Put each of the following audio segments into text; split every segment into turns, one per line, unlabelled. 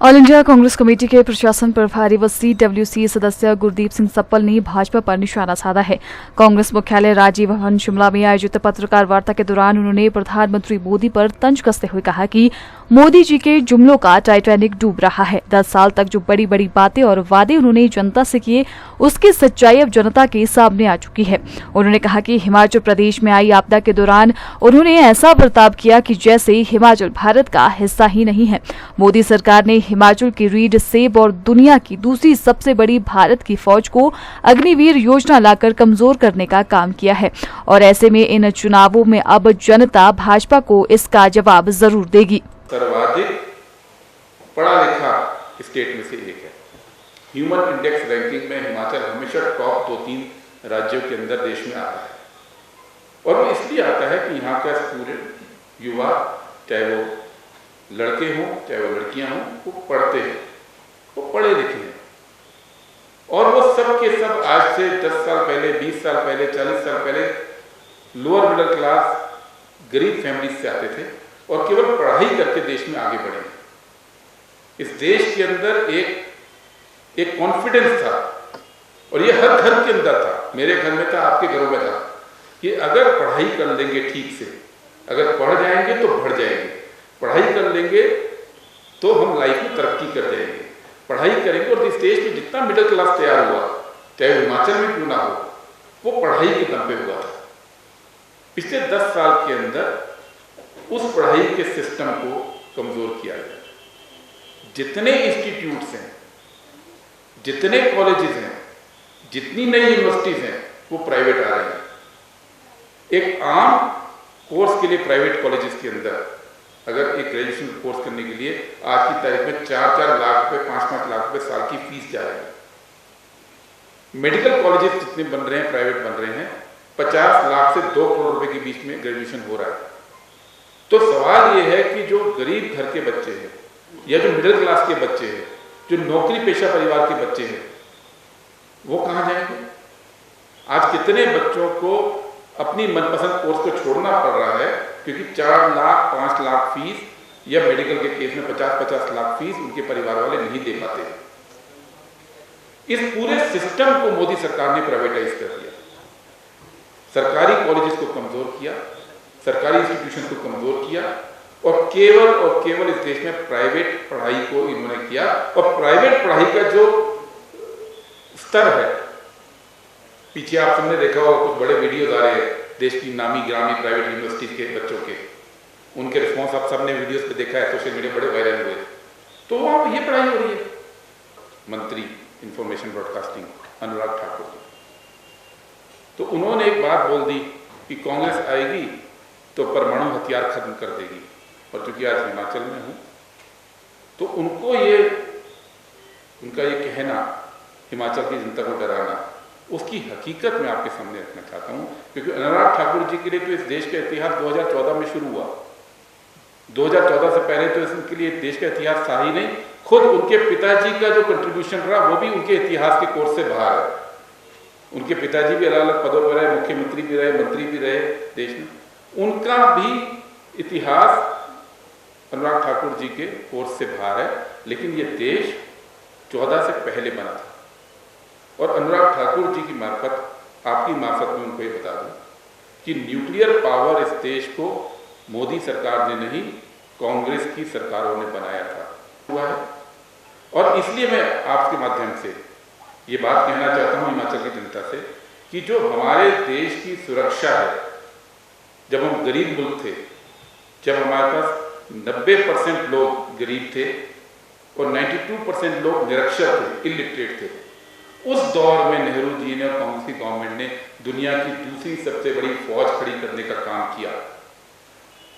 All India Congress committee के प्रशासन प्रभारी व CWC सदस्य गुरदीप सिंह सप्पल ने भाजपा पर निशाना साधा है। कांग्रेस मुख्यालय राजीव भवन शिमला में आयोजित पत्रकार वार्ता के दौरान उन्होंने प्रधानमंत्री मोदी पर तंज कसते हुए कहा कि मोदी जी के जुमलों का टाइटैनिक डूब रहा है। 10 साल तक जो बड़ी बड़ी बातें और वादे उन्होंने जनता से किए, उसकी सच्चाई अब जनता के सामने आ चुकी है। उन्होंने कहा कि हिमाचल प्रदेश में आई आपदा के दौरान उन्होंने ऐसा बर्ताव किया कि जैसे हिमाचल भारत का हिस्सा ही नहीं है। मोदी सरकार ने हिमाचल की रीढ़ सेब और दुनिया की दूसरी सबसे बड़ी भारत की फौज को अग्निवीर योजना लाकर कमजोर करने का काम किया है और ऐसे में इन चुनावों में अब जनता भाजपा को इसका जवाब जरूर देगी।
सर्वाधिक पढ़ा लिखा स्टेट में से एक है। ह्यूमन इंडेक्स रैंकिंग में हिमाचल हमेशा टॉप 2-3 राज्यों के अंदर देश में आता है और वो इसलिए आता है कि यहाँ का स्टूडेंट युवा, चाहे वो लड़के हों चाहे वो लड़कियां हों, वो पढ़ते हैं, वो पढ़े लिखे हैं और वो सब के सब आज से 10 साल पहले, 20 साल पहले, 40 साल पहले लोअर मिडिल क्लास गरीब फैमिली से आते थे और केवल पढ़ाई करके देश में आगे बढ़े। इस देश के अंदर एक कॉन्फिडेंस था और ये हर घर के अंदर था। मेरे घर में था, आपके घरों में था कि अगर पढ़ाई कर लेंगे ठीक से, अगर पढ़ जाएंगे तो बढ़ जाएंगे, पढ़ाई कर लेंगे तो हम लाइफ में तरक्की कर जाएंगे, पढ़ाई करेंगे। और इस देश में जितना मिडिल क्लास तैयार हुआ, चाहे हिमाचल में क्यों ना हो, वो पढ़ाई के दम पे हुआ था। पिछले 10 साल के अंदर उस पढ़ाई के सिस्टम को कमजोर किया गया। जितने इंस्टीट्यूट्स हैं, जितने कॉलेजेस हैं, जितनी नई यूनिवर्सिटीज हैं, वो प्राइवेट आ रही हैं। एक आम कोर्स के लिए प्राइवेट कॉलेजेस के अंदर अगर एक ग्रेजुएशन कोर्स करने के लिए आज की तारीख में 4-4 लाख रुपए, 5-5 लाख रुपए साल की फीस जा रही है। मेडिकल कॉलेजेस जितने बन रहे हैं, प्राइवेट बन रहे हैं, 50 लाख से 2 करोड़ रुपए के बीच में ग्रेजुएशन हो रहा है। तो सवाल ये है कि जो गरीब घर के बच्चे हैं या जो मिडिल क्लास के बच्चे हैं, जो नौकरी पेशा परिवार के बच्चे हैं, वो कहाँ जाएंगे? आज कितने बच्चों को अपनी मनपसंद कोर्स को छोड़ना पड़ रहा है क्योंकि 4 लाख 5 लाख फीस या मेडिकल के केस में 50-50 लाख फीस उनके परिवार वाले नहीं दे पाते। इस पूरे सिस्टम को मोदी सरकार ने प्राइवेटाइज कर दिया, सरकारी कॉलेजेस को कमजोर किया, सरकारी इंस्टीट्यूशन को कमजोर किया और केवल इस देश में प्राइवेट पढ़ाई को इन्होंने किया। और प्राइवेट पढ़ाई का जो स्तर है, पीछे आप सबने देखा होगा कुछ बड़े वीडियोज आ रहे हैं देश की नामी ग्रामी प्राइवेट यूनिवर्सिटी के बच्चों के, उनके रिस्पॉन्स आप सबने वीडियोस पे देखा है, सोशल मीडिया बड़े वायरल हुए। तो वहां ये पढ़ाई हो रही है। मंत्री इंफॉर्मेशन ब्रॉडकास्टिंग अनुराग ठाकुर जी, तो उन्होंने एक बात बोल दी कि कांग्रेस आएगी तो परमाणु हथियार खत्म कर देगी। और चूंकि आज हिमाचल में हूं तो उनका ये कहना, हिमाचल की जनता को डराना, उसकी हकीकत मैं आपके सामने रखना चाहता हूं क्योंकि अनुराग ठाकुर जी के लिए तो इस देश का इतिहास 2014 में शुरू हुआ। 2014 से पहले तो इसके लिए देश का इतिहास था ही नहीं। खुद उनके पिताजी का जो कंट्रीब्यूशन रहा वो भी उनके इतिहास के कोर्स से बाहर है। उनके पिताजी भी अलग अलग पदों पर रहे, मुख्यमंत्री भी रहे, मंत्री भी रहे देश में। उनका भी इतिहास अनुराग ठाकुर जी के कोर्स से बाहर है, लेकिन ये देश 14 से पहले बना था। और अनुराग ठाकुर जी की मार्फत, आपकी मार्फत में उनको ये बता दूं कि न्यूक्लियर पावर इस देश को मोदी सरकार ने नहीं, कांग्रेस की सरकारों ने बनाया हुआ है। और इसलिए मैं आपके माध्यम से ये बात कहना चाहता हूं हिमाचल की जनता से कि जो हमारे देश की सुरक्षा है, जब हम गरीब मुल्क थे, जब हमारे पास 90% लोग गरीब थे और 92% लोग निरक्षर थे, इलिटरेट थे, उस दौर में नेहरू जी ने और कांग्रेस की गवर्नमेंट ने दुनिया की दूसरी सबसे बड़ी फौज खड़ी करने का काम किया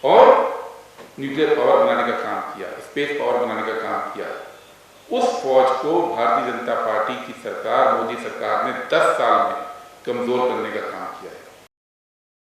और न्यूक्लियर पावर बनाने का काम किया, स्पेस पावर बनाने का काम किया। उस फौज को भारतीय जनता पार्टी की सरकार, मोदी सरकार ने 10 साल में कमजोर करने का काम